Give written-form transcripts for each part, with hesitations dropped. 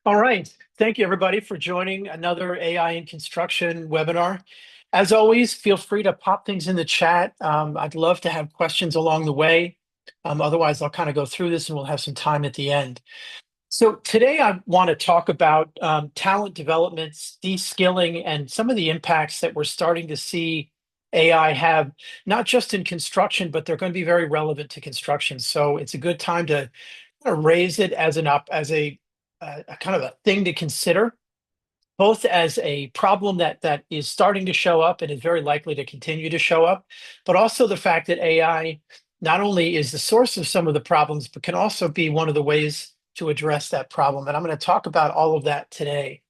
All right. Thank you, everybody, for joining another AI in construction webinar. As always, feel free to pop things in the chat. I'd love to have questions along the way. Otherwise, I'll kind of go through this and we'll have some time at the end. So today I want to talk about talent developments, de-skilling, and some of the impacts that we're starting to see AI have, not just in construction, but they're going to be very relevant to construction. So it's a good time to kind of raise it as a kind of a thing to consider, both as a problem that is starting to show up and is very likely to continue to show up, but also the fact that AI not only is the source of some of the problems, but can also be one of the ways to address that problem. And I'm going to talk about all of that today.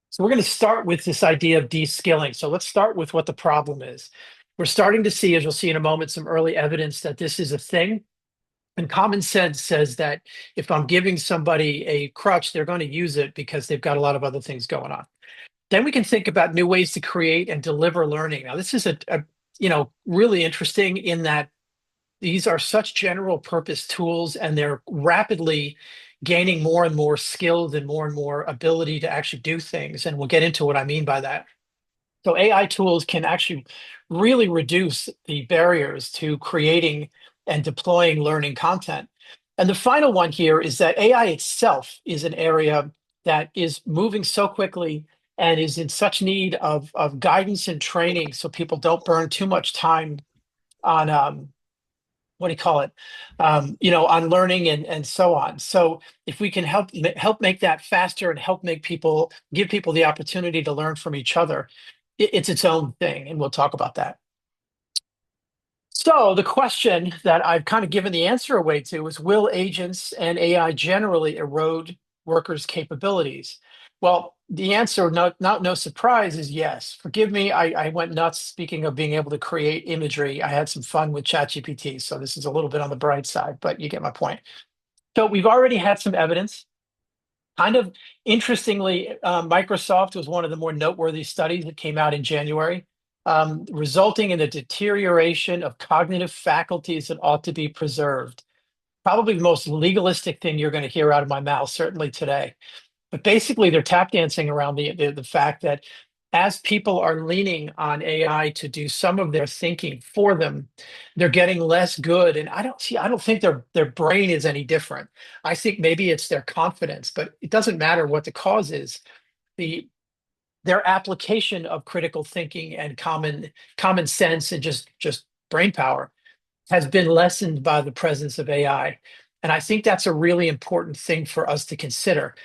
So we're going to start with this idea of de-skilling. So let's start with what the problem is. We're starting to see, as you'll see in a moment, some early evidence that this is a thing. And common sense says that if I'm giving somebody a crutch, they're going to use it because they've got a lot of other things going on. Then we can think about new ways to create and deliver learning. Now, this is really interesting in that these are such general purpose tools, and they're rapidly gaining more and more skills and more ability to actually do things. And we'll get into what I mean by that. So AI tools can actually really reduce the barriers to creating and deploying learning content. And the final one here is that AI itself is an area that is moving so quickly and is in such need of guidance and training so people don't burn too much time on what do you call it? On learning and so on. So if we can help make that faster and help make people give people the opportunity to learn from each other, it's its own thing, and we'll talk about that. So the question that I've kind of given the answer away to is, will agents and AI generally erode workers' capabilities? Well, the answer, no surprise, is yes. Forgive me, I went nuts speaking of being able to create imagery. I had some fun with ChatGPT, so this is a little bit on the bright side, but you get my point. So we've already had some evidence. Kind of interestingly, Microsoft was one of the more noteworthy studies that came out in January, resulting in a deterioration of cognitive faculties that ought to be preserved. Probably the most legalistic thing you're going to hear out of my mouth, certainly today. But basically, they're tap dancing around the fact that as people are leaning on AI to do some of their thinking for them, they're getting less good. And I don't think their brain is any different. I think maybe it's their confidence, but it doesn't matter what the cause is. The Their application of critical thinking and common sense and just brain power has been lessened by the presence of AI. And I think that's a really important thing for us to consider.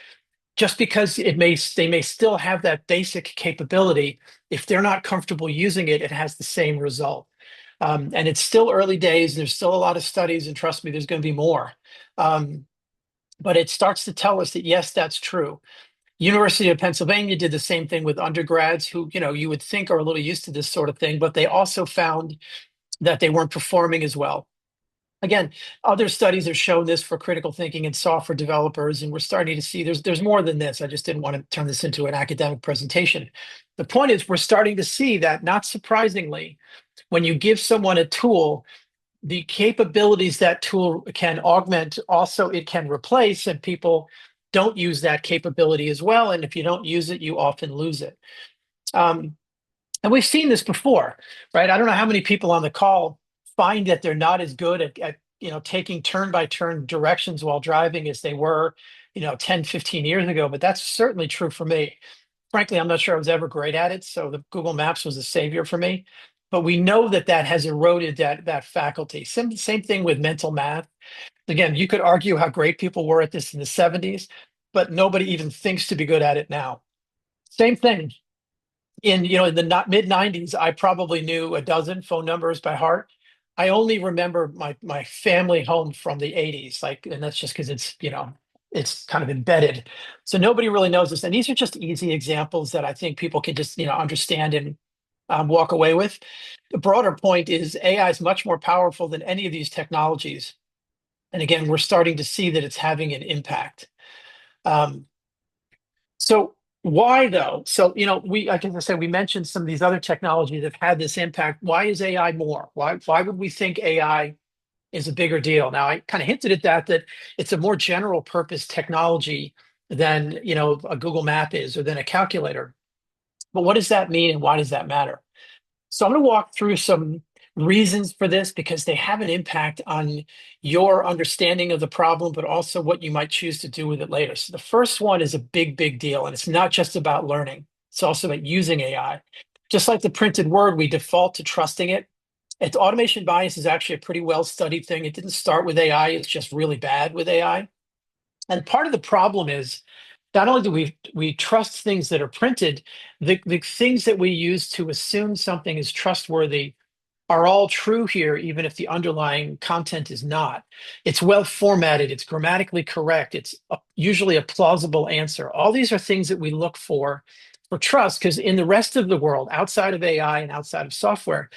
Just because they may still have that basic capability, if they're not comfortable using it, it has the same result. And it's still early days. There's still a lot of studies, and trust me, there's going to be more. Um, but it starts to tell us that yes, that's true. University of Pennsylvania did the same thing with undergrads who, you would think are a little used to this sort of thing, but they also found that they weren't performing as well. Again, other studies have shown this for critical thinking and software developers, and we're starting to see there's more than this. I just didn't want to turn this into an academic presentation. The point is, we're starting to see that, not surprisingly, when you give someone a tool, the capabilities that tool can augment, also it can replace, and people don't use that capability as well. And if you don't use it, you often lose it. And we've seen this before, right? I don't know how many people on the call find that they're not as good at taking turn by turn directions while driving as they were 10, 15 years ago, but that's certainly true for me. Frankly, I'm not sure I was ever great at it, so the Google Maps was a savior for me. But we know that has eroded that faculty. Same thing with mental math. Again, you could argue how great people were at this in the 70s, but nobody even thinks to be good at it now. Same thing in the mid 90s. I probably knew a dozen phone numbers by heart. I only remember my family home from the 80s, and that's just because it's kind of embedded. So nobody really knows this. And these are just easy examples that I think people can just understand and walk away with. The broader point is AI is much more powerful than any of these technologies. And again, we're starting to see that it's having an impact. So why though? So, like I said, we mentioned some of these other technologies that have had this impact. Why is AI more? Why would we think AI is a bigger deal? Now, I kind of hinted at that it's a more general purpose technology than a Google map is or than a calculator. But what does that mean and why does that matter? So I'm going to walk through some reasons for this because they have an impact on your understanding of the problem, but also what you might choose to do with it later. So the first one is a big, big deal, and it's not just about learning. It's also about using AI. Just like the printed word, we default to trusting it. Its automation bias is actually a pretty well-studied thing. It didn't start with AI, it's just really bad with AI. And part of the problem is not only do we trust things that are printed, the things that we use to assume something is trustworthy are all true here, even if the underlying content is not. It's well formatted, it's grammatically correct, usually a plausible answer. All these are things that we look for trust, because in the rest of the world, outside of AI and outside of software,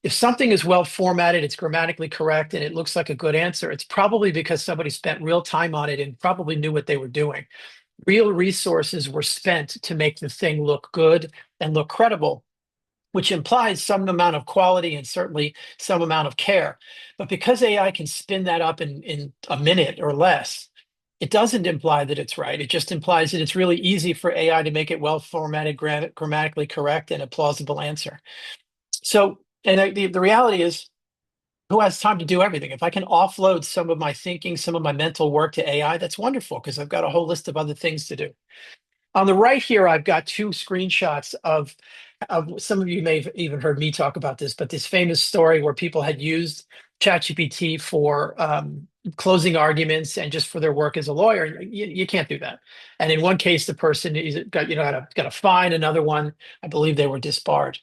if something is well formatted, it's grammatically correct, and it looks like a good answer, it's probably because somebody spent real time on it and probably knew what they were doing. Real resources were spent to make the thing look good and look credible, which implies some amount of quality and certainly some amount of care. But because AI can spin that up in a minute or less, it doesn't imply that it's right. It just implies that it's really easy for AI to make it well formatted, grammatically correct, and a plausible answer. So, and the reality is, who has time to do everything? If I can offload some of my thinking, some of my mental work to AI, that's wonderful because I've got a whole list of other things to do. On the right here, I've got two screenshots of some of you may have even heard me talk about this, but this famous story where people had used ChatGPT for closing arguments and just for their work as a lawyer. You can't do that. And in one case, the person got a fine. Another one, I believe they were disbarred.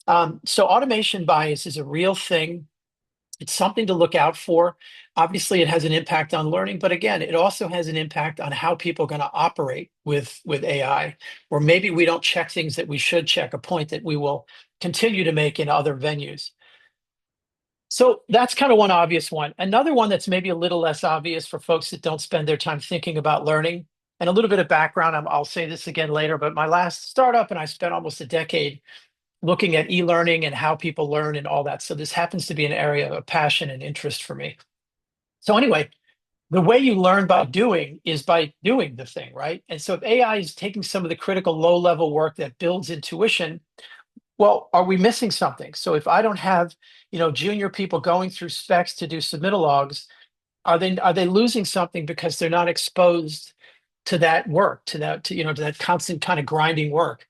So automation bias is a real thing. It's something to look out for. Obviously, it has an impact on learning, but again, it also has an impact on how people are going to operate with AI, or maybe we don't check things that we should check, a point that we will continue to make in other venues. So that's kind of one obvious one. Another one that's maybe a little less obvious for folks that don't spend their time thinking about learning, and a little bit of background, I'll say this again later, but my last startup, and I spent almost a decade looking at e-learning and how people learn and all that. So this happens to be an area of passion and interest for me. So anyway, the way you learn by doing is by doing the thing, right? And so if AI is taking some of the critical low-level work that builds intuition, well, are we missing something? So if I don't have, junior people going through specs to do submittal logs, are they losing something because they're not exposed to that work, to that constant kind of grinding work?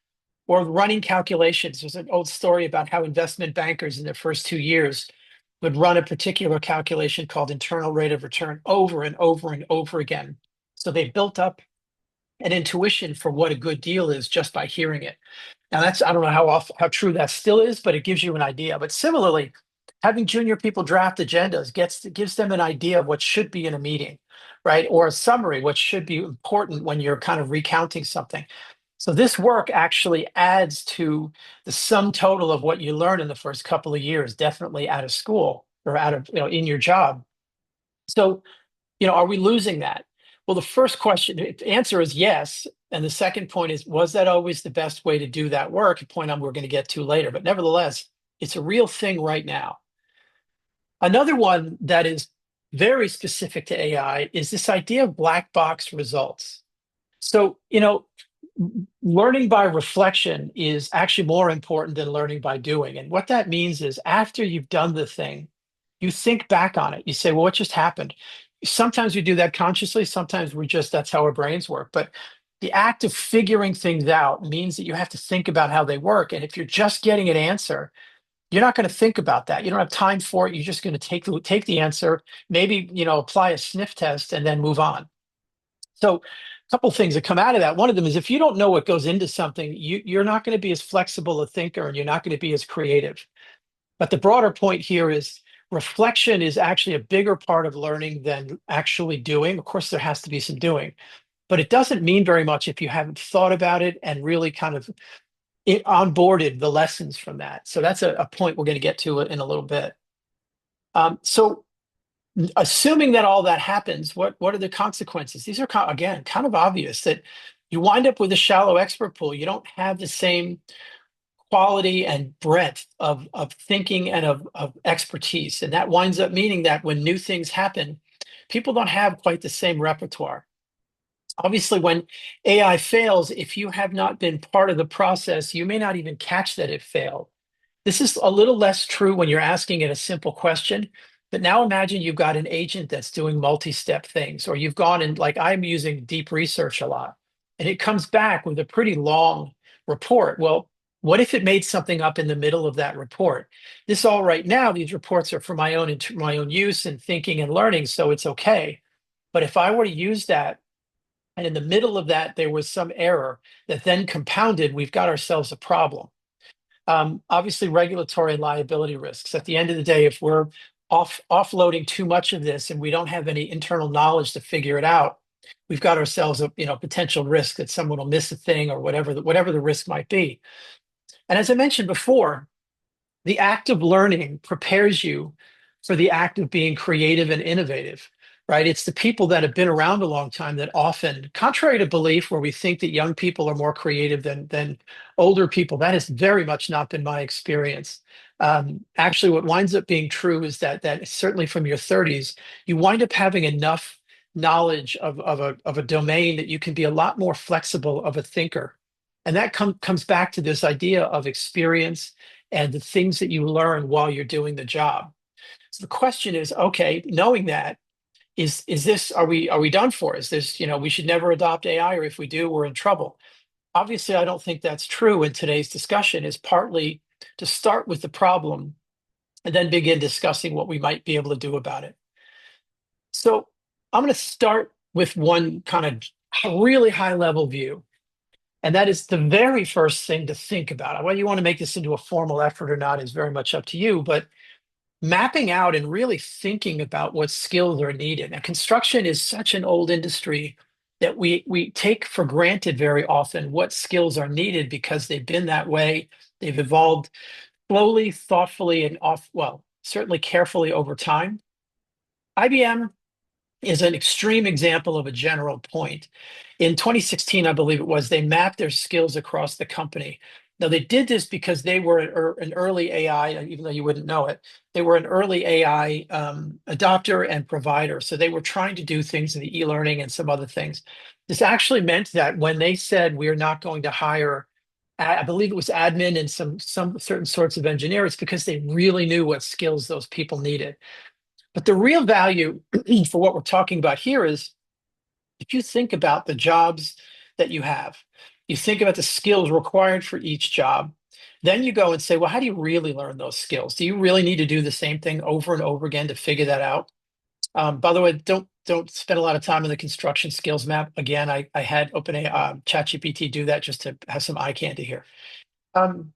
Or running calculations. There's an old story about how investment bankers in their first 2 years would run a particular calculation called internal rate of return over and over and over again. So they built up an intuition for what a good deal is just by hearing it. Now I don't know how true that still is, but it gives you an idea. But similarly, having junior people draft agendas gives them an idea of what should be in a meeting, right? Or a summary, what should be important when you're kind of recounting something. So this work actually adds to the sum total of what you learn in the first couple of years, definitely out of school or out of, in your job. So, are we losing that? Well, the first answer is yes. And the second point is, was that always the best way to do that work? A point we're going to get to later. But nevertheless, it's a real thing right now. Another one that is very specific to AI is this idea of black box results. So, learning by reflection is actually more important than learning by doing. And what that means is after you've done the thing, you think back on it. You say, well, what just happened? Sometimes we do that consciously. Sometimes that's how our brains work. But the act of figuring things out means that you have to think about how they work. And if you're just getting an answer, you're not going to think about that. You don't have time for it. You're just going to take the answer, maybe, apply a sniff test and then move on. So a couple of things that come out of that. One of them is if you don't know what goes into something, you're not going to be as flexible a thinker and you're not going to be as creative. But the broader point here is reflection is actually a bigger part of learning than actually doing. Of course, there has to be some doing, but it doesn't mean very much if you haven't thought about it and really kind of onboarded the lessons from that. So that's a point we're going to get to in a little bit. So assuming that all that happens, what are the consequences? These are, again, kind of obvious that you wind up with a shallow expert pool. You don't have the same quality and breadth of thinking and of expertise. And that winds up meaning that when new things happen, people don't have quite the same repertoire. Obviously, when AI fails, if you have not been part of the process, you may not even catch that it failed. This is a little less true when you're asking it a simple question. But now imagine you've got an agent that's doing multi-step things, or you've gone and like I'm using deep research a lot, and it comes back with a pretty long report. Well, what if it made something up in the middle of that report? This all right now, these reports are for my own use and thinking and learning, so it's okay. But if I were to use that and in the middle of that there was some error that then compounded, we've got ourselves a problem. Obviously, regulatory and liability risks. At the end of the day, if we're offloading too much of this and we don't have any internal knowledge to figure it out, we've got ourselves a potential risk that someone will miss a thing or whatever the risk might be. And as I mentioned before, the act of learning prepares you for the act of being creative and innovative, right? It's the people that have been around a long time that often, contrary to belief, where we think that young people are more creative than older people, that has very much not been my experience. Actually, what winds up being true is that certainly from your 30s, you wind up having enough knowledge of a domain that you can be a lot more flexible of a thinker. And that comes back to this idea of experience and the things that you learn while you're doing the job. So the question is, okay, knowing that, is this are we done for? Is this, we should never adopt AI, or if we do, we're in trouble? Obviously, I don't think that's true, and today's discussion is partly to start with the problem and then begin discussing what we might be able to do about it. So I'm going to start with one kind of really high level view. And that is the very first thing to think about. Whether you want to make this into a formal effort or not is very much up to you. But mapping out and really thinking about what skills are needed. Now, construction is such an old industry that we take for granted very often what skills are needed because they've been that way. They've evolved slowly, thoughtfully, and well, certainly carefully over time. IBM is an extreme example of a general point. In 2016, I believe it was, they mapped their skills across the company. Now, they did this because they were an early AI, even though you wouldn't know it, they were an early AI adopter and provider. So they were trying to do things in the e-learning and some other things. This actually meant that when they said we're not going to hire, I believe it was admin and some certain sorts of engineers, because they really knew what skills those people needed. But the real value for what we're talking about here is if you think about the jobs that you have, you think about the skills required for each job, then you go and say, well, how do you really learn those skills? Do you really need to do the same thing over and over again to figure that out? By the way, don't spend a lot of time on the construction skills map. Again, I had OpenAI ChatGPT do that just to have some eye candy here. Um,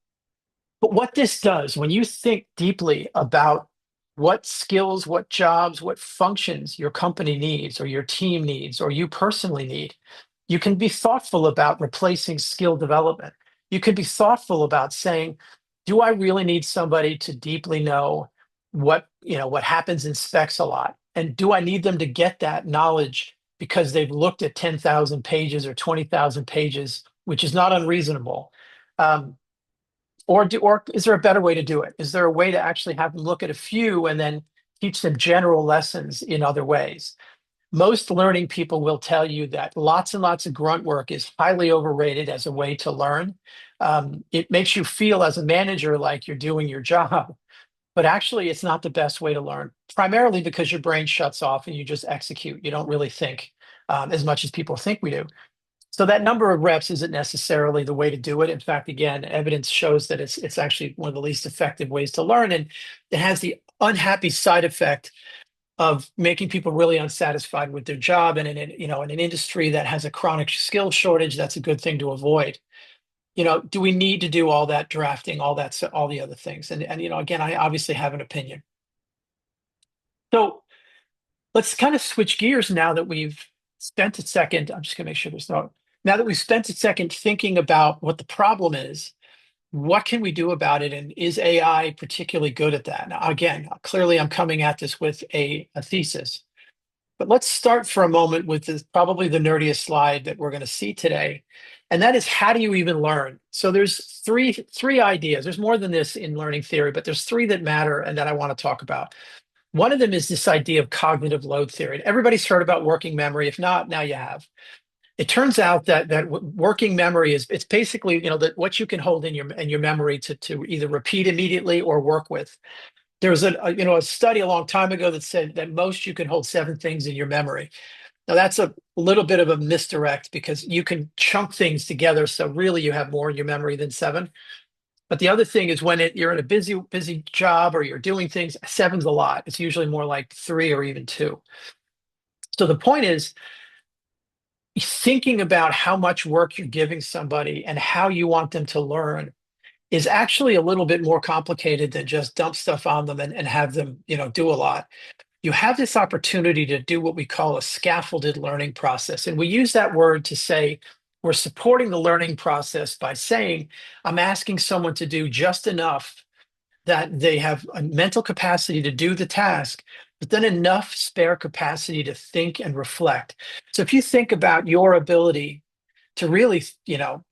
but what this does, when you think deeply about what skills, what jobs, what functions your company needs, or your team needs, or you personally need, you can be thoughtful about replacing skill development. You can be thoughtful about saying, do I really need somebody to deeply know what happens in specs a lot? And do I need them to get that knowledge because they've looked at 10,000 pages or 20,000 pages, which is not unreasonable? Um, or is there a better way to do it? Is there a way to actually have them look at a few and then teach them general lessons in other ways? Most learning people will tell you that lots and lots of grunt work is highly overrated as a way to learn. It makes you feel as a manager like you're doing your job, but actually it's not the best way to learn, primarily because your brain shuts off and you just execute. You don't really think as much as people think we do. So that number of reps isn't necessarily the way to do it. In fact, again, evidence shows that it's actually one of the least effective ways to learn, and it has the unhappy side effect of making people really unsatisfied with their job. And in an industry that has a chronic skill shortage, that's a good thing to avoid. Do we need to do all that drafting, all the other things? And again, I obviously have an opinion. So let's kind of switch gears now that we've spent a second. I'm just going to make sure there's no. Now that we've spent a second thinking about what the problem is, what can we do about it? And is AI particularly good at that? Now, again, clearly I'm coming at this with a thesis. But let's start for a moment with probably the nerdiest slide that we're going to see today. And that is, how do you even learn? So there's three ideas. There's more than this in learning theory, but there's three that matter and that I want to talk about. One of them is this idea of cognitive load theory. Everybody's heard about working memory. If not, now you have. It turns out that working memory is it's basically that what you can hold in your memory to either repeat immediately or work with. There was a study a long time ago that said that most you can hold seven things in your memory. Now that's a little bit of a misdirect because you can chunk things together, so really you have more in your memory than seven. But the other thing is when you're in a busy job or you're doing things, seven's a lot. It's usually more like three or even two. So the point is thinking about how much work you're giving somebody and how you want them to learn is actually a little bit more complicated than just dump stuff on them and have them, do a lot. You have this opportunity to do what we call a scaffolded learning process. And we use that word to say we're supporting the learning process by saying, I'm asking someone to do just enough that they have a mental capacity to do the task, but then enough spare capacity to think and reflect. So if you think about your ability to really,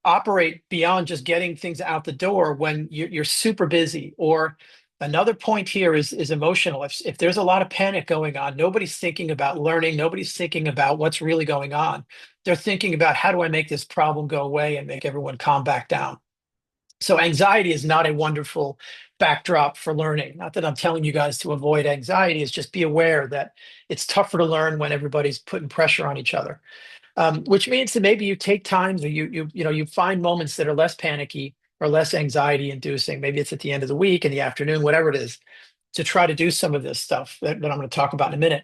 operate beyond just getting things out the door when you're super busy, or another point here is emotional. If there's a lot of panic going on, nobody's thinking about learning, nobody's thinking about what's really going on. They're thinking about how do I make this problem go away and make everyone calm back down. So anxiety is not a wonderful backdrop for learning. Not that I'm telling you guys to avoid anxiety, it's just be aware that it's tougher to learn when everybody's putting pressure on each other. Which means that maybe you take times or you find moments that are less panicky or less anxiety inducing. Maybe it's at the end of the week, in the afternoon, whatever it is, to try to do some of this stuff that I'm going to talk about in a minute.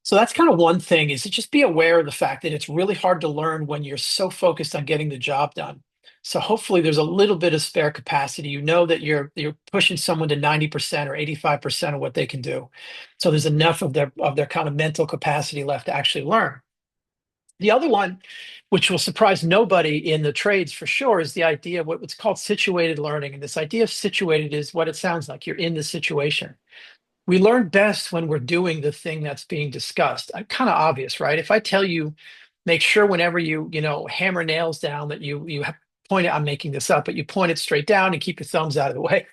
So that's kind of one thing, is to just be aware of the fact that it's really hard to learn when you're so focused on getting the job done. So hopefully there's a little bit of spare capacity. You know that you're pushing someone to 90% or 85% of what they can do. So there's enough of their kind of mental capacity left to actually learn. The other one, which will surprise nobody in the trades for sure, is the idea of what's called situated learning. And this idea of situated is what it sounds like. You're in the situation. We learn best when we're doing the thing that's being discussed. Kind of obvious, right? If I tell you, make sure whenever you hammer nails down that you point it, I'm making this up, but you point it straight down and keep your thumbs out of the way.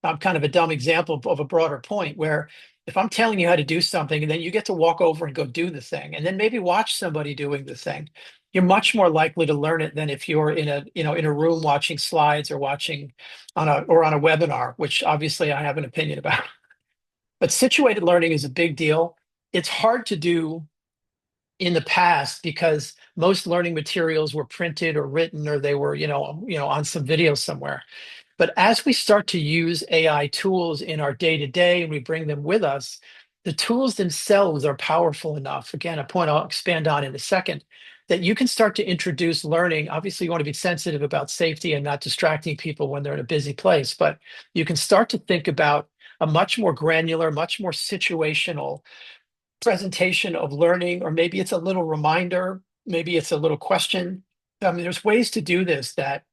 I'm kind of a dumb example of a broader point where if I'm telling you how to do something and then you get to walk over and go do the thing and then maybe watch somebody doing the thing, you're much more likely to learn it than if you're in a room watching slides or watching on a webinar, which obviously I have an opinion about. But situated learning is a big deal. It's hard to do in the past because most learning materials were printed or written or they were, on some video somewhere. But as we start to use AI tools in our day to day and we bring them with us, the tools themselves are powerful enough. Again, a point I'll expand on in a second, that you can start to introduce learning. Obviously, you want to be sensitive about safety and not distracting people when they're in a busy place, but you can start to think about a much more granular, much more situational presentation of learning, or maybe it's a little reminder, maybe it's a little question. I mean, there's ways to do this that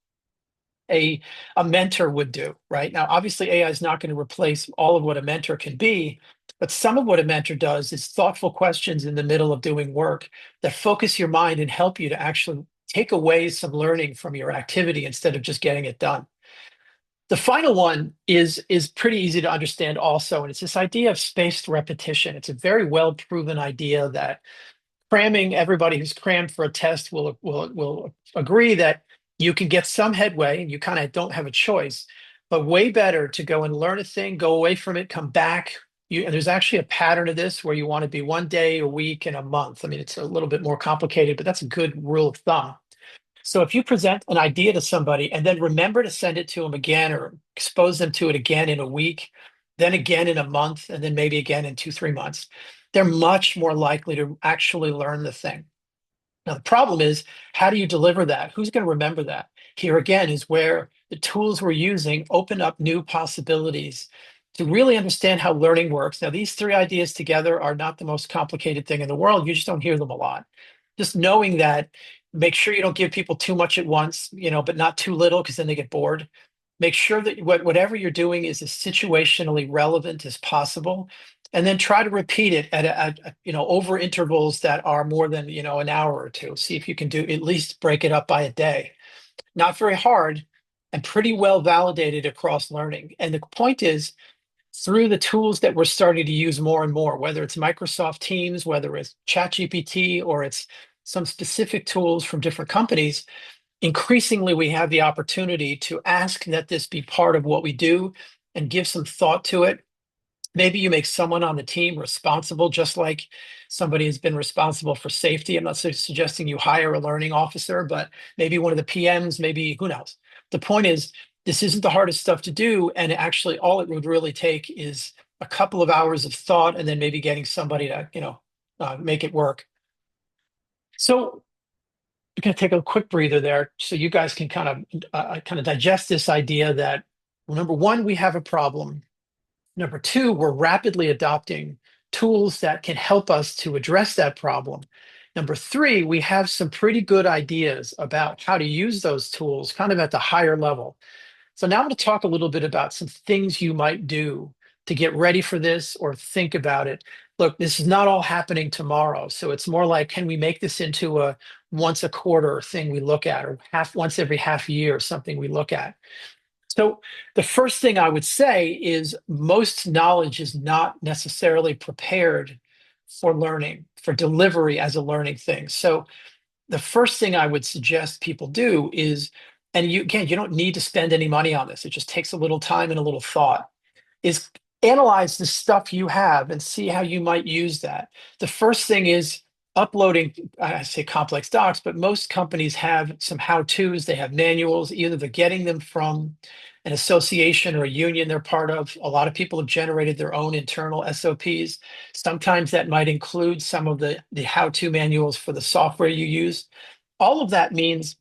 a a mentor would do, right? Now, obviously, AI is not going to replace all of what a mentor can be, but some of what a mentor does is thoughtful questions in the middle of doing work that focus your mind and help you to actually take away some learning from your activity instead of just getting it done. The final one is pretty easy to understand also, and it's this idea of spaced repetition. It's a very well proven idea that cramming, everybody who's crammed for a test will agree that you can get some headway and you kind of don't have a choice, but way better to go and learn a thing, go away from it, come back. And there's actually a pattern of this where you want to be one day, a week, and a month. I mean, it's a little bit more complicated, but that's a good rule of thumb. So if you present an idea to somebody and then remember to send it to them again or expose them to it again in a week, then again in a month, and then maybe again in 2, 3 months, they're much more likely to actually learn the thing. Now, the problem is, how do you deliver that? Who's going to remember that? Here again is where the tools we're using open up new possibilities to really understand how learning works. Now, these three ideas together are not the most complicated thing in the world. You just don't hear them a lot. Just knowing that, make sure you don't give people too much at once, but not too little because then they get bored. Make sure that whatever you're doing is as situationally relevant as possible, and then try to repeat it over intervals that are more than an hour or two. See if you can do at least break it up by a day. Not very hard and pretty well validated across learning. And the point is, through the tools that we're starting to use more and more, whether it's Microsoft Teams, whether it's ChatGPT, or it's some specific tools from different companies, increasingly we have the opportunity to ask that this be part of what we do and give some thought to it. Maybe you make someone on the team responsible, just like somebody has been responsible for safety. I'm not suggesting you hire a learning officer, but maybe one of the PMs, maybe who knows. The point is, this isn't the hardest stuff to do. And actually, all it would really take is a couple of hours of thought and then maybe getting somebody to, make it work. So I'm going to take a quick breather there so you guys can kind of digest this idea that, well, number one, we have a problem. Number two, we're rapidly adopting tools that can help us to address that problem. Number three, we have some pretty good ideas about how to use those tools kind of at the higher level. So now I'm going to talk a little bit about some things you might do to get ready for this or think about it. Look, this is not all happening tomorrow. So it's more like, can we make this into a once a quarter thing we look at, or once every half year, something we look at? So the first thing I would say is most knowledge is not necessarily prepared for learning, for delivery as a learning thing. So the first thing I would suggest people do is, and you don't need to spend any money on this. It just takes a little time and a little thought, is analyze the stuff you have and see how you might use that. The first thing is uploading, I say complex docs, but most companies have some how-tos. They have manuals, either they're getting them from an association or a union they're part of. A lot of people have generated their own internal SOPs. Sometimes that might include some of the how-to manuals for the software you use. All of that means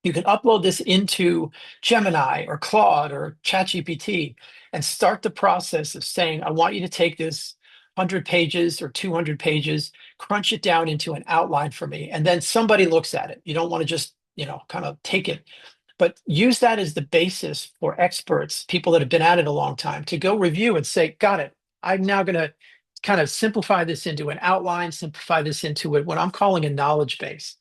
you can upload this into Gemini or Claude or ChatGPT and start the process of saying, I want you to take this 100 pages or 200 pages, crunch it down into an outline for me. And then somebody looks at it. You don't want to just, kind of take it, but use that as the basis for experts, people that have been at it a long time, to go review and say, got it. I'm now going to kind of simplify this into an outline, simplify this into what I'm calling a knowledge base.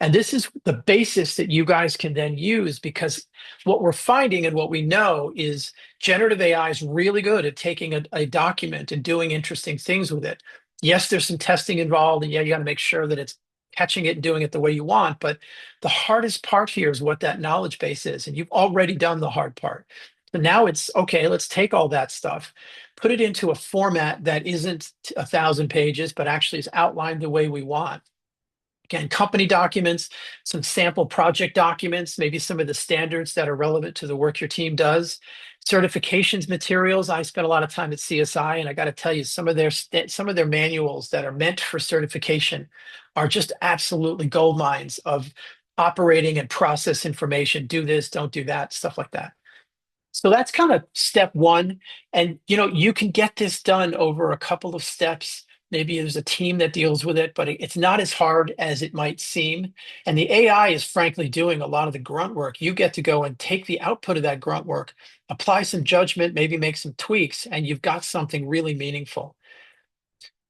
And this is the basis that you guys can then use, because what we're finding and what we know is generative AI is really good at taking a document and doing interesting things with it. Yes, there's some testing involved, and yeah, you got to make sure that it's catching it and doing it the way you want. But the hardest part here is what that knowledge base is. And you've already done the hard part. So now it's okay, let's take all that stuff, put it into a format that isn't 1,000 pages, but actually is outlined the way we want. Again, company documents, some sample project documents, maybe some of the standards that are relevant to the work your team does. Certifications materials. I spent a lot of time at CSI, and I got to tell you, some of their manuals that are meant for certification are just absolutely gold mines of operating and process information. Do this, don't do that, stuff like that. So that's kind of step one. And you can get this done over a couple of steps. Maybe there's a team that deals with it, but it's not as hard as it might seem. And the AI is frankly doing a lot of the grunt work. You get to go and take the output of that grunt work, apply some judgment, maybe make some tweaks, and you've got something really meaningful.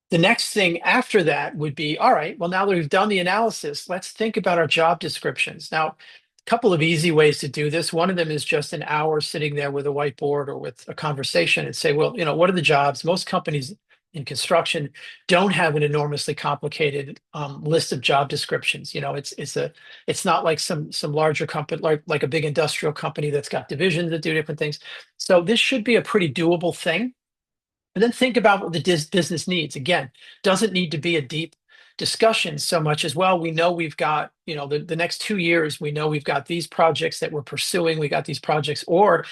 The next thing after that would be, all right, well, now that we've done the analysis, let's think about our job descriptions. Now, a couple of easy ways to do this. One of them is just an hour sitting there with a whiteboard or with a conversation and say, well, what are the jobs? Most companies in construction don't have an enormously complicated list of job descriptions. It's not like some larger company, like a big industrial company that's got divisions that do different things. So this should be a pretty doable thing. And then think about what the business needs. Again, doesn't need to be a deep discussion so much as, well, we know we've got, the next 2 years, we know we've got these projects that we're pursuing, we got these projects, or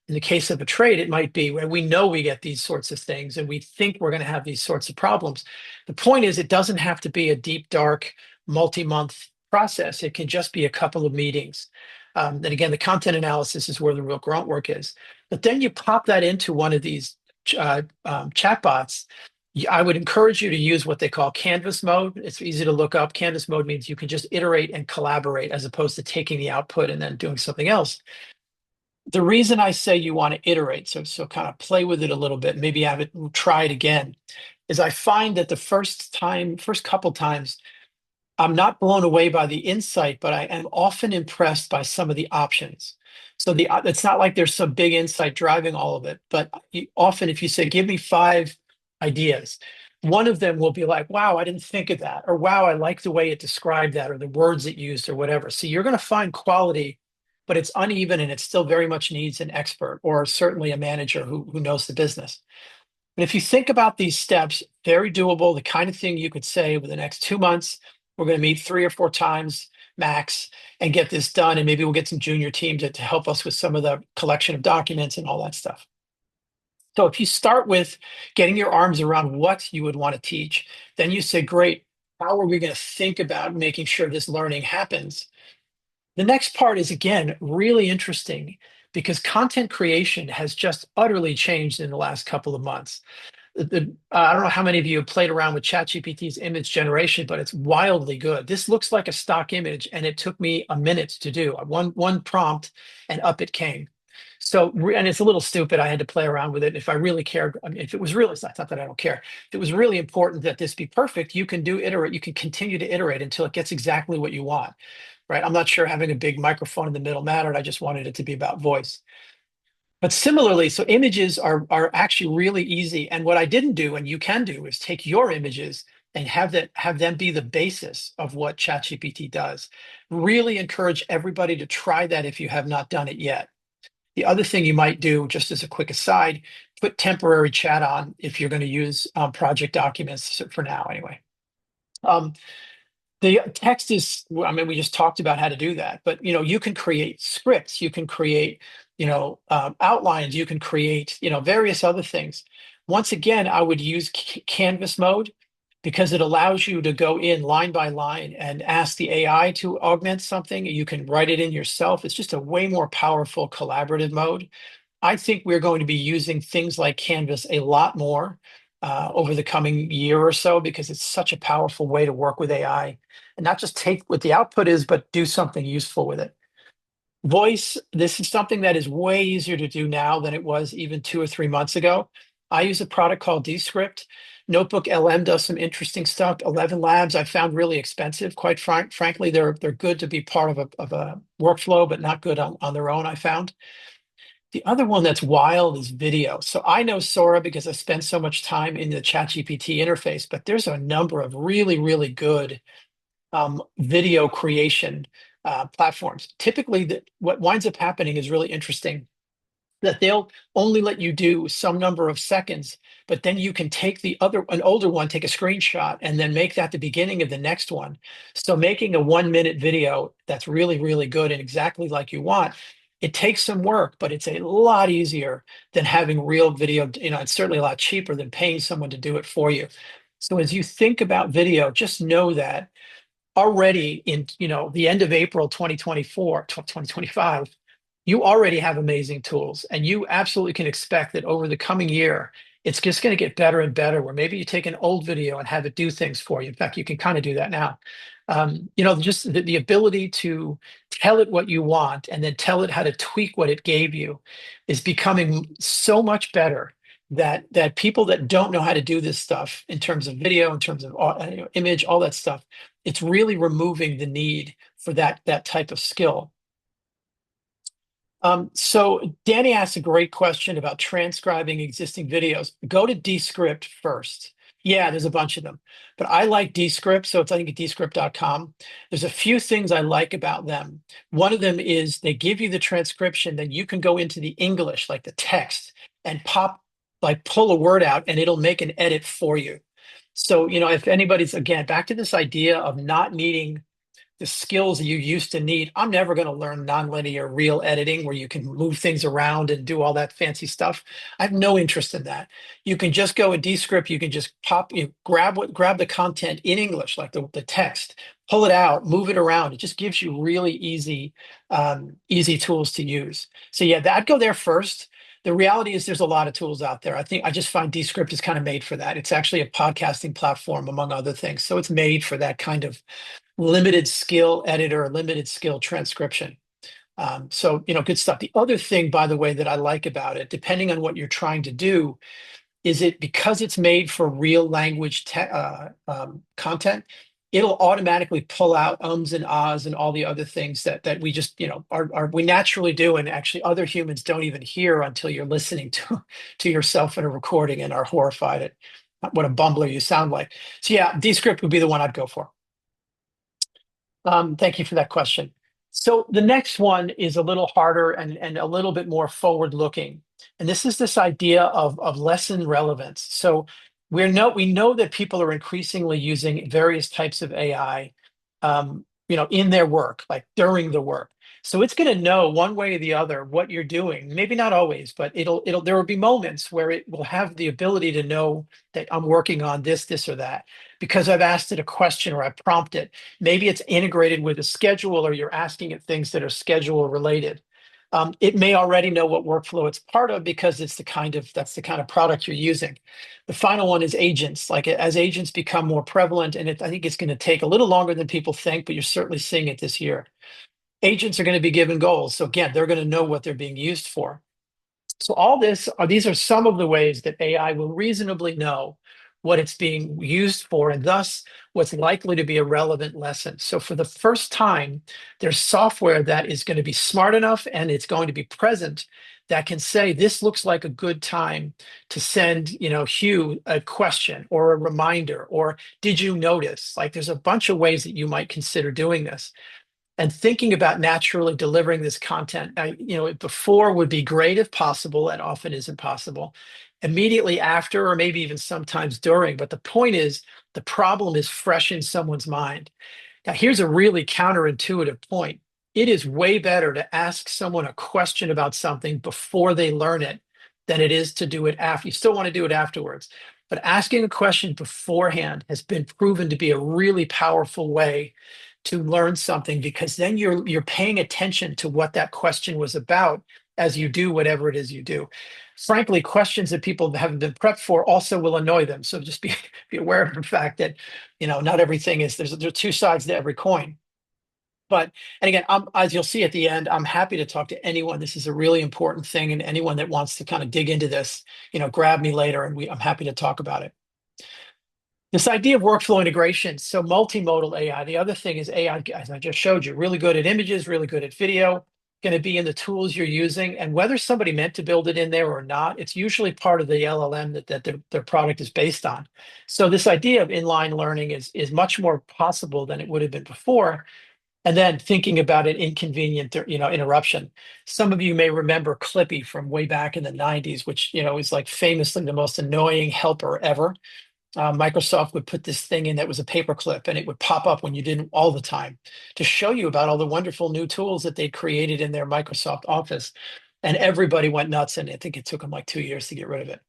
in the case of a trade, it might be where we know we get these sorts of things and we think we're going to have these sorts of problems. The point is, it doesn't have to be a deep, dark, multi-month process. It can just be a couple of meetings. And again, the content analysis is where the real grunt work is. But then you pop that into one of these chatbots. I would encourage you to use what they call canvas mode. It's easy to look up. Canvas mode means you can just iterate and collaborate as opposed to taking the output and then doing something else. The reason I say you want to iterate, so kind of play with it a little bit, maybe have it, try it again, is I find that the first couple times, I'm not blown away by the insight, but I am often impressed by some of the options. So it's not like there's some big insight driving all of it, but often if you say, give me 5 ideas, one of them will be like, wow, I didn't think of that, or wow, I like the way it described that, or the words it used, or whatever. So you're going to find quality, but it's uneven and it still very much needs an expert or certainly a manager who knows the business. But if you think about these steps, very doable, the kind of thing you could say over the next 2 months, we're going to meet 3 or 4 times max and get this done. And maybe we'll get some junior team to help us with some of the collection of documents and all that stuff. So if you start with getting your arms around what you would want to teach, then you say, great, how are we going to think about making sure this learning happens? The next part is, again, really interesting because content creation has just utterly changed in the last couple of months. I don't know how many of you have played around with ChatGPT's image generation, but it's wildly good. This looks like a stock image, and it took me a minute to do. One prompt, and up it came. So, and it's a little stupid. I had to play around with it. If I really cared, I mean, if it was really, it's not that I don't care. If it was really important that this be perfect, you can iterate. You can continue to iterate until it gets exactly what you want, right? I'm not sure having a big microphone in the middle mattered. I just wanted it to be about voice. But similarly, so images are actually really easy. And what I didn't do, and you can do, is take your images and have them be the basis of what ChatGPT does. Really encourage everybody to try that if you have not done it yet. The other thing you might do, just as a quick aside, put temporary chat on if you're going to use project documents for now, anyway. Um, the text is, I mean, we just talked about how to do that, but you can create scripts, you can create, outlines, you can create, various other things. Once again, I would use Canvas mode because it allows you to go in line by line and ask the AI to augment something. You can write it in yourself. It's just a way more powerful collaborative mode. I think we're going to be using things like Canvas a lot more over the coming year or so because it's such a powerful way to work with AI and not just take what the output is, but do something useful with it. Voice, this is something that is way easier to do now than it was even 2 or 3 months ago. I use a product called Descript. Notebook LM does some interesting stuff. 11 Labs I found really expensive. Quite frankly, they're good to be part of a workflow, but not good on their own, I found. The other one that's wild is video. So I know Sora because I spent so much time in the ChatGPT interface, but there's a number of really, really good video creation platforms. Typically, what winds up happening is really interesting that they'll only let you do some number of seconds, but then you can take an older one, take a screenshot, and then make that the beginning of the next one. So making a 1 minute video that's really, really good and exactly like you want, it takes some work, but it's a lot easier than having real video. It's certainly a lot cheaper than paying someone to do it for you. So as you think about video, just know that already in the end of April 2024, 2025, you already have amazing tools, and you absolutely can expect that over the coming year, it's just going to get better and better. Where maybe you take an old video and have it do things for you. In fact, you can kind of do that now. Just the ability to tell it what you want and then tell it how to tweak what it gave you is becoming so much better that people that don't know how to do this stuff in terms of video, in terms of image, all that stuff, it's really removing the need for that type of skill. So Danny asked a great question about transcribing existing videos. Go to Descript first. Yeah, there's a bunch of them, but I like Descript, so it's I think at descript.com. There's a few things I like about them. One of them is they give you the transcription, then you can go into the English, like the text, and pull a word out, and it'll make an edit for you. So, if anybody's, again, back to this idea of not needing the skills that you used to need. I'm never going to learn nonlinear real editing where you can move things around and do all that fancy stuff. I have no interest in that. You can just go in Descript. You can just grab the content in English, like the text, pull it out, move it around. It just gives you really easy tools to use. So yeah, I'd go there first. The reality is there's a lot of tools out there. I just find Descript is kind of made for that. It's actually a podcasting platform, among other things. So it's made for that kind of limited skill editor, limited skill transcription. So, good stuff. The other thing, by the way, that I like about it, depending on what you're trying to do, is because it's made for real language content, it'll automatically pull out ums and ahs and all the other things that we just, we naturally do, and actually other humans don't even hear until you're listening to yourself in a recording and are horrified what a bumbler you sound like. So yeah, Descript would be the one I'd go for. Thank you for that question. So the next one is a little harder and a little bit more forward-looking. And this is this idea of lesson relevance. So we know that people are increasingly using various types of AI, in their work, like during the work. So it's going to know one way or the other what you're doing. Maybe not always, but there will be moments where it will have the ability to know that I'm working on this, or that because I've asked it a question or I prompt it. Maybe it's integrated with a schedule or you're asking it things that are schedule related. It may already know what workflow it's part of because that's the kind of product you're using. The final one is agents. Like as agents become more prevalent, and I think it's going to take a little longer than people think, but you're certainly seeing it this year. Agents are going to be given goals. So again, they're going to know what they're being used for. So these are some of the ways that AI will reasonably know what it's being used for, and thus what's likely to be a relevant lesson. So for the first time, there's software that is going to be smart enough and it's going to be present that can say, this looks like a good time to send, Hugh a question or a reminder, or did you notice? Like there's a bunch of ways that you might consider doing this and thinking about naturally delivering this content. Before would be great if possible, and often isn't possible. Immediately after, or maybe even sometimes during. But the point is, the problem is fresh in someone's mind. Now, here's a really counterintuitive point. It is way better to ask someone a question about something before they learn it than it is to do it after. You still want to do it afterwards. But asking a question beforehand has been proven to be a really powerful way to learn something, because then you're paying attention to what that question was about as you do whatever it is you do. Frankly, questions that people haven't been prepped for also will annoy them. So just be aware of the fact that not everything is there are two sides to every coin. But and again, as you'll see at the end, I'm happy to talk to anyone. This is a really important thing, and anyone that wants to kind of dig into this, grab me later, and I'm happy to talk about it. This idea of workflow integration, so multimodal AI. The other thing is AI, as I just showed you, really good at images, really good at video, going to be in the tools you're using. And whether somebody meant to build it in there or not, it's usually part of the LLM that their product is based on. So this idea of inline learning is much more possible than it would have been before. And then thinking about an inconvenient, interruption. Some of you may remember Clippy from way back in the 90s, which, is like famously the most annoying helper ever. Microsoft would put this thing in that was a paperclip, and it would pop up when you didn't, all the time, to show you about all the wonderful new tools that they'd created in their Microsoft Office. And everybody went nuts, and I think it took them like 2 years to get rid of it.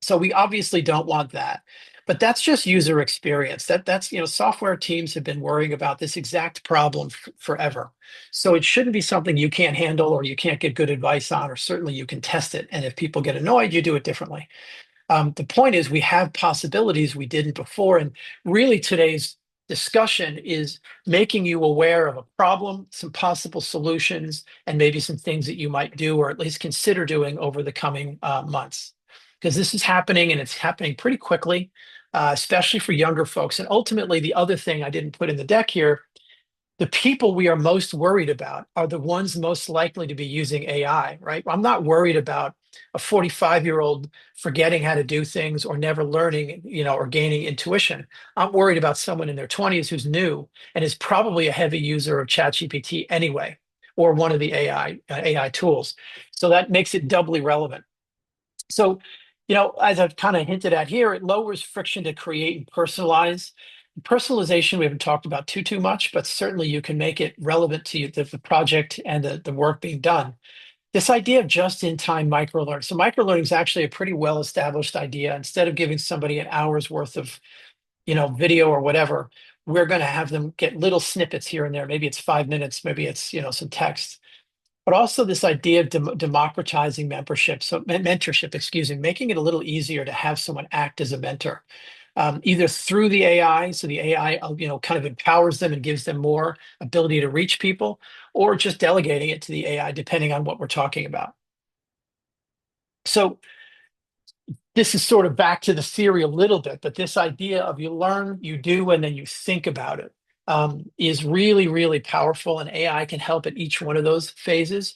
So we obviously don't want that. But that's just user experience. That's software teams have been worrying about this exact problem forever. So it shouldn't be something you can't handle or you can't get good advice on, or certainly you can test it. And if people get annoyed, you do it differently. The point is, we have possibilities we didn't before. And really, today's discussion is making you aware of a problem, some possible solutions, and maybe some things that you might do or at least consider doing over the coming months. Because this is happening, and it's happening pretty quickly, especially for younger folks. And ultimately, the other thing I didn't put in the deck here, the people we are most worried about are the ones most likely to be using AI, right? I'm not worried about a 45-year-old forgetting how to do things or never learning, or gaining intuition. I'm worried about someone in their 20s who's new and is probably a heavy user of ChatGPT anyway, or one of the AI tools. So that makes it doubly relevant. So, as I've kind of hinted at here, it lowers friction to create and personalize. Personalization we haven't talked about too much, but certainly you can make it relevant to you, the project and the work being done. This idea of just-in-time microlearning. So microlearning is actually a pretty well-established idea. Instead of giving somebody an hour's worth of, video or whatever, we're going to have them get little snippets here and there. Maybe it's 5 minutes, maybe it's, some text. But also this idea of democratizing mentorship, excuse me, making it a little easier to have someone act as a mentor, either through the AI, so the AI, kind of empowers them and gives them more ability to reach people, or just delegating it to the AI, depending on what we're talking about. So this is sort of back to the theory a little bit, but this idea of you learn, you do, and then you think about it, is really, really powerful, and AI can help at each one of those phases.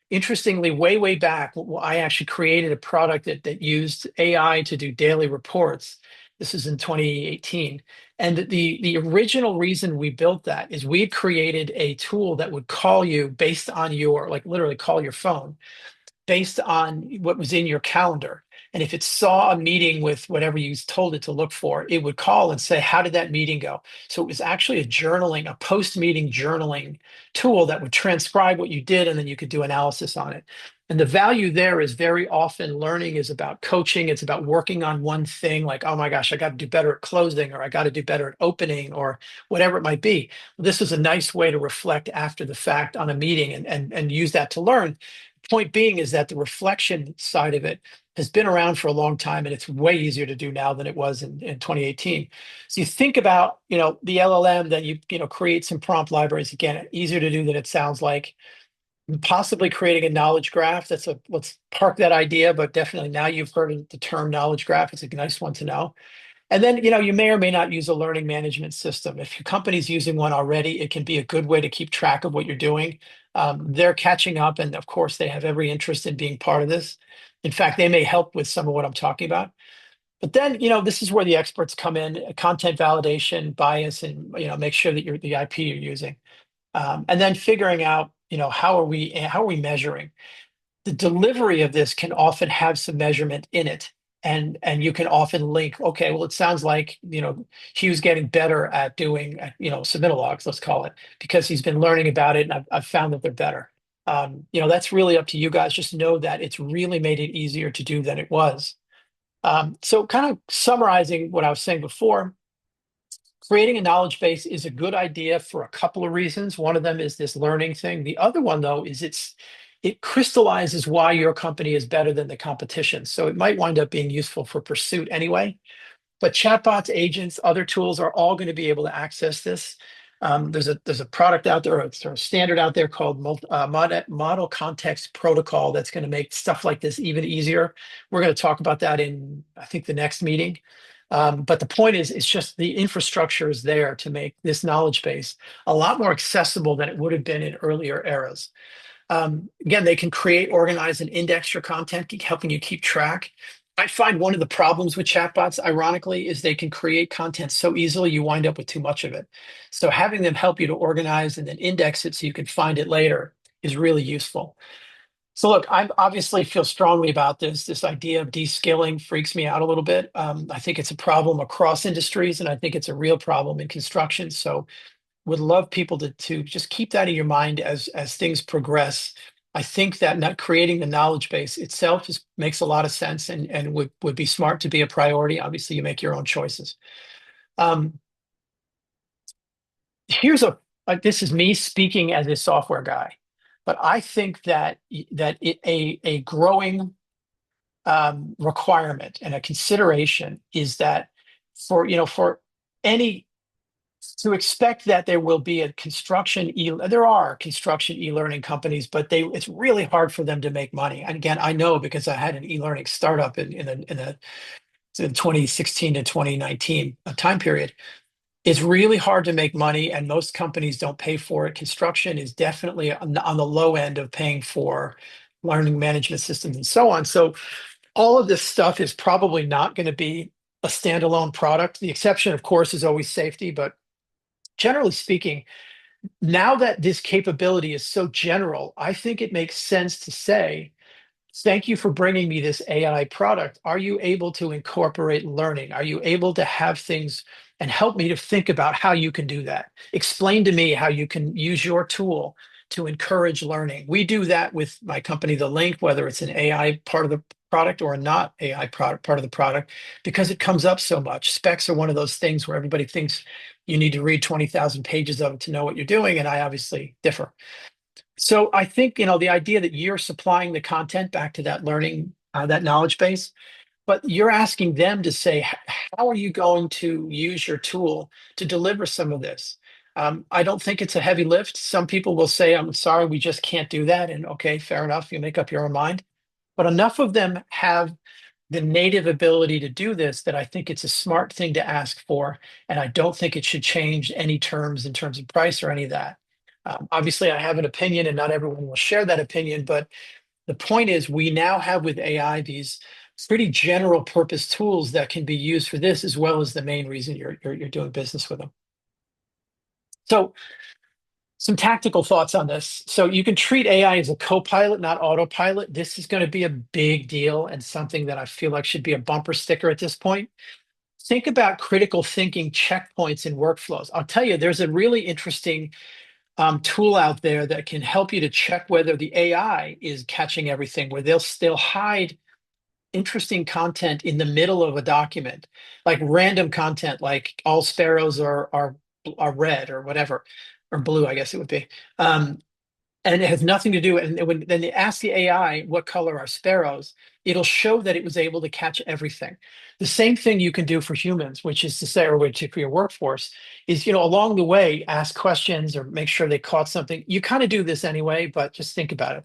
Interestingly, way back, I actually created a product that used AI to do daily reports. This is in 2018. And the original reason we built that is we had created a tool that would call you based on your, like literally call your phone based on what was in your calendar. And if it saw a meeting with whatever you told it to look for, it would call and say, how did that meeting go? So it was actually a post-meeting journaling tool that would transcribe what you did, and then you could do analysis on it. And the value there is very often learning is about coaching. It's about working on one thing, like, oh my gosh, I got to do better at closing, or I got to do better at opening, or whatever it might be. This is a nice way to reflect after the fact on a meeting and use that to learn. Point being is that the reflection side of it has been around for a long time, and it's way easier to do now than it was in 2018. So you think about, the LLM, then you create some prompt libraries. Again, easier to do than it sounds like. Possibly creating a knowledge graph. Let's park that idea, but definitely now you've heard the term knowledge graph. It's a nice one to know. And then, you may or may not use a learning management system. If your company's using one already, it can be a good way to keep track of what you're doing. They're catching up, and of course, they have every interest in being part of this. In fact, they may help with some of what I'm talking about. But then, this is where the experts come in: content validation, bias, and make sure that the IP you're using, and then figuring out, how are we measuring? The delivery of this can often have some measurement in it, and you can often link, okay, well, it sounds like Hugh's getting better at doing submittal logs, let's call it, because he's been learning about it, and I've found that they're better. That's really up to you guys. Just know that it's really made it easier to do than it was. So kind of summarizing what I was saying before, creating a knowledge base is a good idea for a couple of reasons. One of them is this learning thing. The other one, though, is it crystallizes why your company is better than the competition. So it might wind up being useful for pursuit anyway. But chatbots, agents, other tools are all going to be able to access this. There's a product out there, or a standard out there called Model Context Protocol that's going to make stuff like this even easier. We're going to talk about that in, I think, the next meeting. But the point is, it's just the infrastructure is there to make this knowledge base a lot more accessible than it would have been in earlier eras. Again, they can create, organize, and index your content, helping you keep track. I find one of the problems with chatbots, ironically, is they can create content so easily you wind up with too much of it. So having them help you to organize and then index it so you can find it later is really useful. So look, I obviously feel strongly about this. This idea of deskilling freaks me out a little bit. I think it's a problem across industries, and I think it's a real problem in construction. So would love people to just keep that in your mind as things progress. I think that not creating the knowledge base itself just makes a lot of sense, and would be smart to be a priority. Obviously, you make your own choices. Um, here's this is me speaking as a software guy, but I think a growing requirement and a consideration is that for any to expect that there will be there are construction e-learning companies, but it's really hard for them to make money. And again, I know because I had an e-learning startup in 2016 to 2019 time period. It's really hard to make money, and most companies don't pay for it. Construction is definitely on the low end of paying for learning management systems and so on. So all of this stuff is probably not going to be a standalone product. The exception, of course, is always safety, but generally speaking, now that this capability is so general, I think it makes sense to say, thank you for bringing me this AI product. Are you able to incorporate learning? Are you able to have things and help me to think about how you can do that? Explain to me how you can use your tool to encourage learning. We do that with my company, The Link, whether it's an AI part of the product or a not AI product part of the product, because it comes up so much. Specs are one of those things where everybody thinks you need to read 20,000 pages of it to know what you're doing, and I obviously differ. So I think, the idea that you're supplying the content back to that learning, that knowledge base, but you're asking them to say, how are you going to use your tool to deliver some of this? I don't think it's a heavy lift. Some people will say, I'm sorry, we just can't do that. And okay, fair enough. You make up your own mind. But enough of them have the native ability to do this that I think it's a smart thing to ask for. And I don't think it should change any terms in terms of price or any of that. Obviously, I have an opinion, and not everyone will share that opinion. But the point is, we now have with AI these pretty general purpose tools that can be used for this, as well as the main reason you're doing business with them. So, some tactical thoughts on this. So, you can treat AI as a co-pilot, not autopilot. This is going to be a big deal and something that I feel like should be a bumper sticker at this point. Think about critical thinking checkpoints in workflows. I'll tell you, there's a really interesting tool out there that can help you to check whether the AI is catching everything, where they'll hide interesting content in the middle of a document, like random content, like all sparrows are red or whatever, or blue, I guess it would be. Um, and it has nothing to do. And when then they ask the AI what color are sparrows, it'll show that it was able to catch everything. The same thing you can do for humans, which is to say, or for your workforce, is along the way ask questions or make sure they caught something. You kind of do this anyway, but just think about it.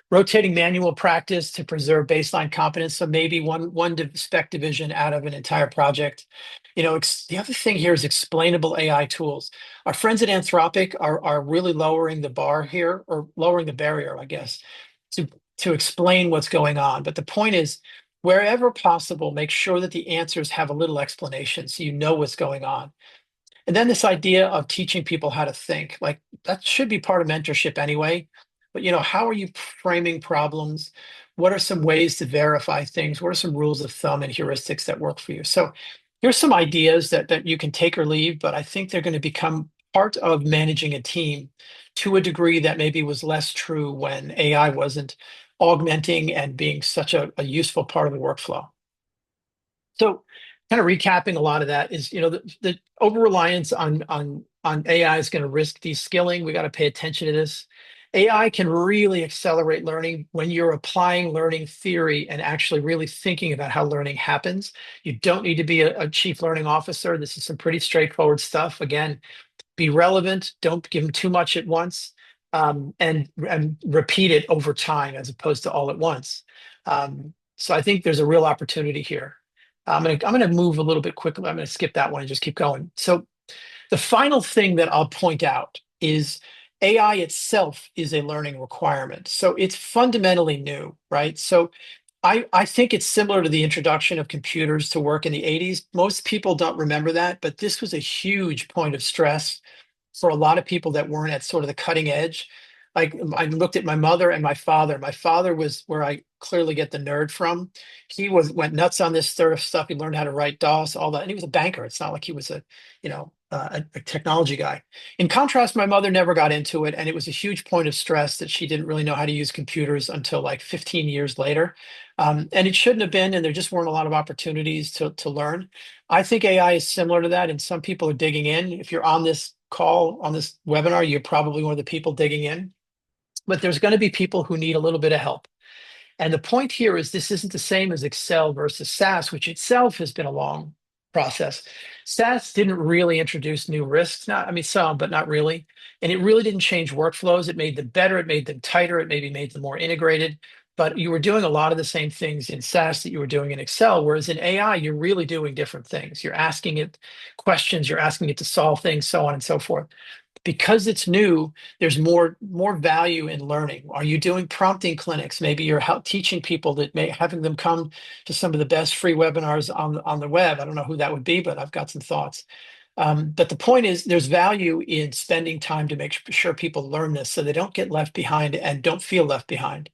Rotating manual practice to preserve baseline competence. So maybe one spec division out of an entire project. The other thing here is explainable AI tools. Our friends at Anthropic are really lowering the bar here, or lowering the barrier, I guess, to to explain what's going on. But the point is, wherever possible, make sure that the answers have a little explanation so you know what's going on. And then this idea of teaching people how to think, like that should be part of mentorship anyway. But how are you framing problems? What are some ways to verify things? What are some rules of thumb and heuristics that work for you? So here's some ideas that you can take or leave, but I think they're going to become part of managing a team to a degree that maybe was less true when AI wasn't augmenting and being such a useful part of the workflow. So, kind of recapping a lot of that is, the over reliance on AI is going to risk de-skilling. We got to pay attention to this. AI can really accelerate learning when you're applying learning theory and actually really thinking about how learning happens. You don't need to be a chief learning officer. This is some pretty straightforward stuff. Again, be relevant. Don't give them too much at once, and repeat it over time as opposed to all at once. So I think there's a real opportunity here. I'm gonna move a little bit quickly. I'm gonna skip that one and just keep going. So the final thing that I'll point out is AI itself is a learning requirement. So it's fundamentally new, right? So I think it's similar to the introduction of computers to work in the 80s. Most people don't remember that, but this was a huge point of stress for a lot of people that weren't at sort of the cutting edge. Like, I looked at my mother and my father. My father was where I clearly get the nerd from. He went nuts on this sort of stuff. He learned how to write DOS, all that, and he was a banker. It's not like he was a technology guy. In contrast, my mother never got into it, and it was a huge point of stress that she didn't really know how to use computers until like 15 years later. And it shouldn't have been, and there just weren't a lot of opportunities to learn. I think AI is similar to that, and some people are digging in. If you're on this call, on this webinar, you're probably one of the people digging in. But there's going to be people who need a little bit of help. And the point here is this isn't the same as Excel versus SAS, which itself has been a long process. SAS didn't really introduce new risks. Not, I mean, some, but not really. And it really didn't change workflows. It made them better. It made them tighter. It maybe made them more integrated. But you were doing a lot of the same things in SAS that you were doing in Excel, whereas in AI, you're really doing different things. You're asking it questions, you're asking it to solve things, so on and so forth. Because it's new, there's more value in learning. Are you doing prompting clinics? Maybe you're teaching people, having them come to some of the best free webinars on the web. I don't know who that would be, but I've got some thoughts. But the point is, there's value in spending time to make sure people learn this so they don't get left behind and don't feel left behind.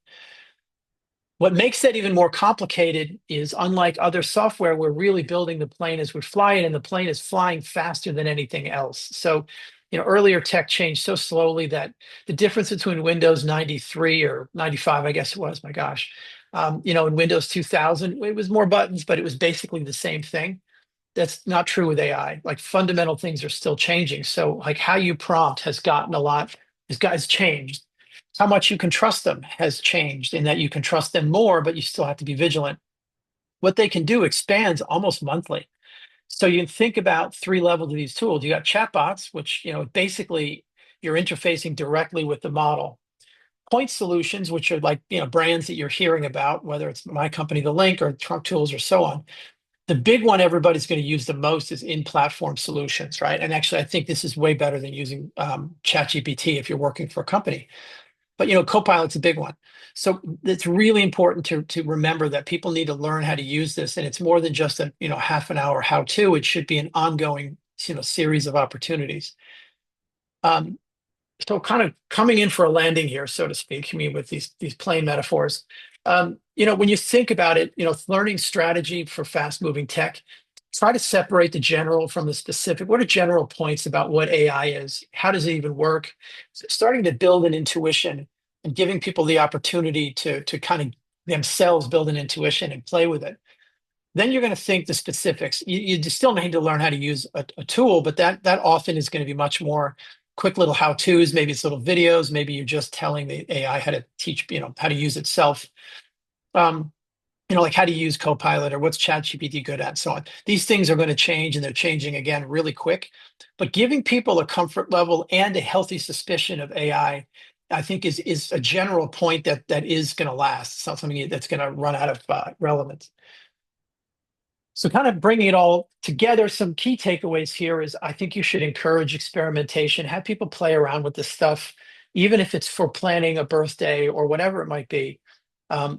What makes that even more complicated is, unlike other software, we're really building the plane as we fly it, and the plane is flying faster than anything else. So, earlier tech changed so slowly that the difference between Windows 93 or 95, I guess it was, my gosh, in Windows 2000, it was more buttons, but it was basically the same thing. That's not true with AI. Like, fundamental things are still changing. So, like, how you prompt has changed. How much you can trust them has changed, in that you can trust them more, but you still have to be vigilant. What they can do expands almost monthly. So you can think about three levels of these tools. You got chatbots, which, basically you're interfacing directly with the model. Point solutions, which are like, brands that you're hearing about, whether it's my company, The Link, or Trunk Tools, or so on. The big one everybody's going to use the most is in-platform solutions, right? And actually, I think this is way better than using ChatGPT if you're working for a company. But Copilot's a big one. So it's really important to remember that people need to learn how to use this, and it's more than just a half an hour how-to. It should be an ongoing series of opportunities. Um, so kind of coming in for a landing here, so to speak, I mean, with these plain metaphors. When you think about it, learning strategy for fast-moving tech, try to separate the general from the specific. What are general points about what AI is? How does it even work? Starting to build an intuition and giving people the opportunity to kind of themselves build an intuition and play with it. Then you're going to think the specifics. You just still need to learn how to use a tool, but that often is going to be much more quick little how-tos. Maybe it's little videos. Maybe you're just telling the AI how to teach, how to use itself. Um, like how to use Copilot or what's ChatGPT good at, so on. These things are going to change, and they're changing again really quick. But giving people a comfort level and a healthy suspicion of I think is a general point that is going to last. It's not something that's going to run out of relevance. So kind of bringing it all together, some key takeaways here is I think you should encourage experimentation, have people play around with this stuff, even if it's for planning a birthday or whatever it might be.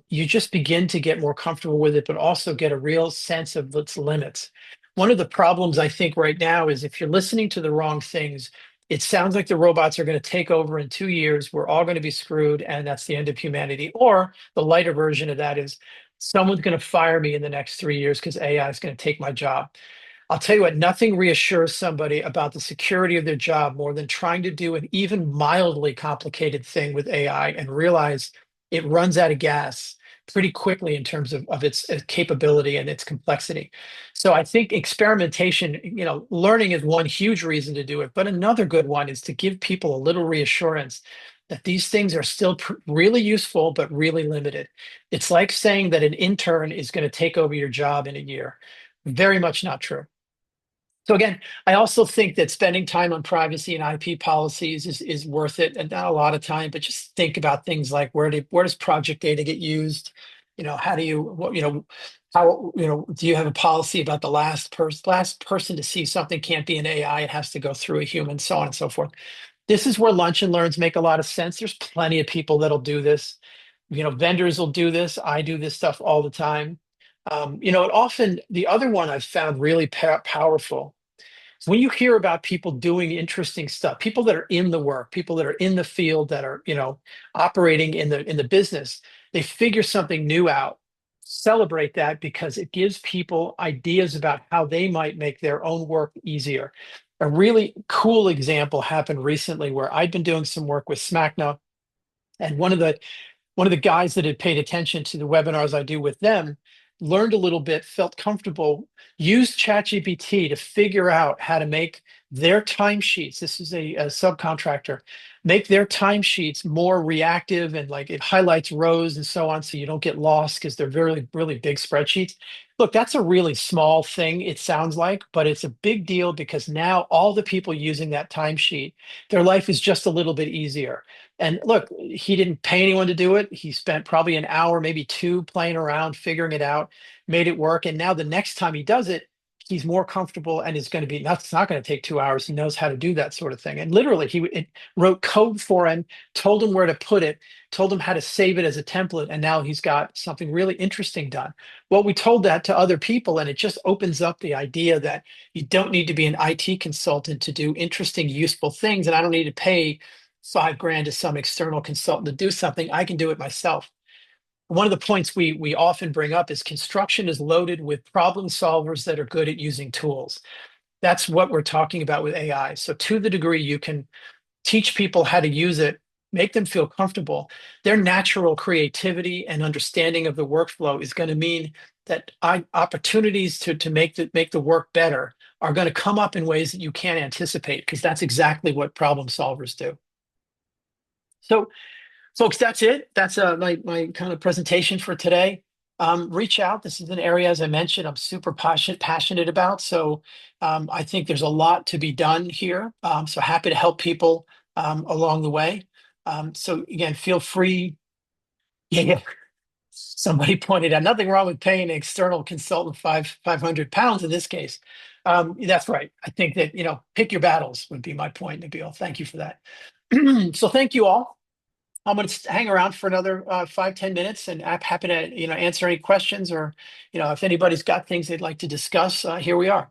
You just begin to get more comfortable with it, but also get a real sense of its limits. One of the problems I think right now is if you're listening to the wrong things, it sounds like the robots are going to take over in 2 years. We're all going to be screwed, and that's the end of humanity. Or the lighter version of that is someone's going to fire me in the next 3 years because AI is going to take my job. I'll tell you what, nothing reassures somebody about the security of their job more than trying to do an even mildly complicated thing with AI and realize it runs out of gas pretty quickly in terms of its capability and its complexity. So I think experimentation, learning is one huge reason to do it, but another good one is to give people a little reassurance that these things are still really useful, but really limited. It's like saying that an intern is going to take over your job in a year. Very much not true. So again, I also think that spending time on privacy and IP policies is worth it, and not a lot of time, but just think about things like where does project data get used? How do you what, how do you have a policy about the last person to see something can't be an AI, it has to go through a human, so on and so forth. This is where lunch and learns make a lot of sense. There's plenty of people that'll do this. Vendors will do this. I do this stuff all the time. It often, the other one I've found really powerful when you hear about people doing interesting stuff, people that are in the work, people that are in the field, that are operating in the business, they figure something new out. Celebrate that because it gives people ideas about how they might make their own work easier. A really cool example happened recently where I'd been doing some work with SmackNow, and one of the guys that had paid attention to the webinars I do with them learned a little bit, felt comfortable, used ChatGPT to figure out how to make their timesheets. This is a subcontractor, make their timesheets more reactive, and like it highlights rows and so on, so you don't get lost because they're really, really big spreadsheets. Look, that's a really small thing, it sounds like, but it's a big deal because now all the people using that timesheet, their life is just a little bit easier. And look, he didn't pay anyone to do it. He spent probably an hour, maybe two, playing around, figuring it out, made it work. And now the next time he does it, he's more comfortable and it's going to be, that's not going to take 2 hours. He knows how to do that sort of thing. And literally, it wrote code for him, told him where to put it, told him how to save it as a template. And now he's got something really interesting done. Well, we told that to other people, and it just opens up the idea that you don't need to be an IT consultant to do interesting, useful things. And I don't need to pay 5 grand to some external consultant to do something. I can do it myself. One of the points we often bring up is construction is loaded with problem solvers that are good at using tools. That's what we're talking about with AI. So to the degree you can teach people how to use it, make them feel comfortable, their natural creativity and understanding of the workflow is going to mean that opportunities to make the work better are going to come up in ways that you can't anticipate, because that's exactly what problem solvers do. So, folks, that's it. That's my kind of presentation for today. Reach out. This is an area, as I mentioned, I'm super passionate about. So I think there's a lot to be done here. So happy to help people along the way. So again, feel free. Yeah, yeah. Somebody pointed out nothing wrong with paying an external consultant 500 pounds in this case. That's right. I think that, pick your battles would be my point, Nabil. Thank you for that. So thank you all. I'm going to hang around for another 5, 10 minutes, and I'm happy to answer any questions, or if anybody's got things they'd like to discuss. Here we are.